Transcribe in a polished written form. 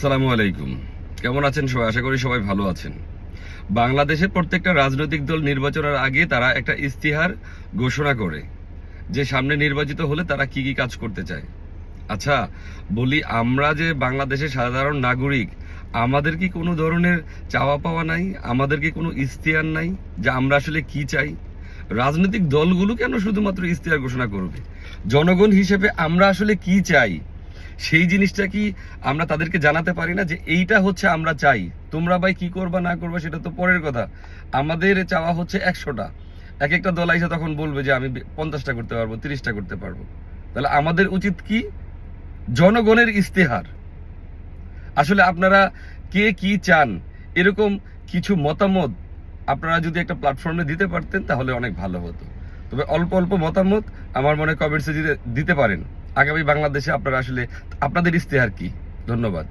আসসালামু আলাইকুম। কেমন আছেন সবাই? আশা করি সবাই ভালো আছেন। বাংলাদেশের প্রত্যেকটা রাজনৈতিক দল নির্বাচনের আগে তারা একটা ইস্তিহার ঘোষণা করে যে সামনে নির্বাচিত হলে তারা কি কি কাজ করতে চায়। আচ্ছা বলি, আমরা যে বাংলাদেশের সাধারণ নাগরিক, আমাদের কি কোনো ধরনের চাওয়া পাওয়া নাই? আমাদের কি কোনো ইস্তিহার নাই যে আমরা আসলে কি চাই? রাজনৈতিক দলগুলো কেন শুধুমাত্র ইস্তিহার ঘোষণা করবে? জনগণ হিসেবে আমরা আসলে কি চাই সেই জিনিসটা কি আমরা তাদেরকে জানাতে পারি না যে এইটা হচ্ছে আমরা চাই? তোমরা ভাই কি করবা না করবা সেটা তো পরের কথা, আমাদের চাওয়া হচ্ছে 100টা। এক একটা দল আইসা তখন বলবে যে আমি 50টা করতে পারবো, 30টা করতে পারবো। তাহলে আমাদের উচিত কি? জনগণের ইস্তেহার। আসলে আপনারা কে কি চান এরকম কিছু মতামত আপনারা যদি একটা প্ল্যাটফর্মে দিতে পারতেন তাহলে অনেক ভালো হতো। তবে অল্প অল্প মতামত আমার মনে কমেন্টসে দিতে পারেন। আগামী বাংলাদেশে আপনারা আসলে আপনাদের ইস্তেহার কি? ধন্যবাদ।